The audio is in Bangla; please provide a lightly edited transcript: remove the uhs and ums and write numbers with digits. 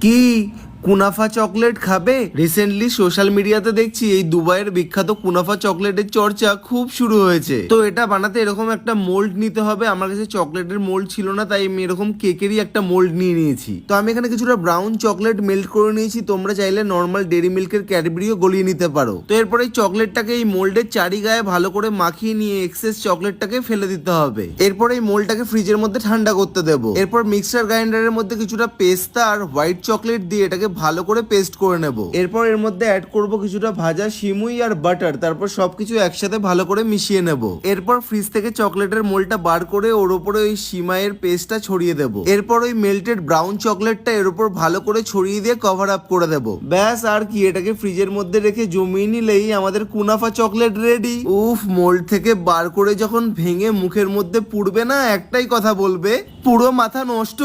কি কুনাফা চকলেট খাবে? রিসেন্টলি সোশ্যাল মিডিয়াতে দেখছি এই দুবাইয়ের বিখ্যাত কুনাফা চকলেটের চর্চা খুব শুরু হয়েছে। তো এটা বানাতে এরকম একটা মোল্ড নিতে হবে। আমার কাছে চকলেটের মোল্ড ছিল না, তাই আমি এরকম কেকেরই একটা মোল্ড নিয়ে নিয়েছি। তো আমি এখানে কিছুটা ব্রাউন চকলেট মেল্ট করে নিয়েছি। তোমরা চাইলে নর্মাল ডেরি মিল্কের ক্যাডবেরিও গলিয়ে নিতে পারো। তো এরপর এই চকলেটটাকে এই মোল্ডের চারি গায়ে ভালো করে মাখিয়ে নিয়ে এক্সেস চকলেটটাকে ফেলে দিতে হবে। এরপর এই মোল্ডটাকে ফ্রিজের মধ্যে ঠান্ডা করতে দেবো। এরপর মিক্সার গ্রাইন্ডারের মধ্যে কিছুটা পেস্তা আর হোয়াইট চকলেট দিয়ে এটাকে ভালো করে পেস্ট করে নেব। এরপর এর মধ্যে অ্যাড করব কিছুটা ভাজা সিমুই আর বাটার। তারপর সবকিছু একসাথে ভালো করে মিশিয়ে নেব। এরপর ফ্রিজ থেকে চকলেটের মোল্ডটা বার করে ওর উপরে ওই সিমাইয়ের পেস্টটা ছড়িয়ে দেব। এরপর ওই মেল্টেড ব্রাউন চকলেটটা এর উপর ভালো করে ছড়িয়ে দিয়ে কভার আপ করে দেব। ব্যাস আর কি, এটাকে ফ্রিজের মধ্যে রেখে জমিয়ে নিলেই আমাদের কুনাফা চকলেট রেডি। উফ, মোল্ড থেকে বার করে যখন ভেঙে মুখের মধ্যে পুড়বে না, একটাই কথা বলবে, পুরো মাথা নষ্ট।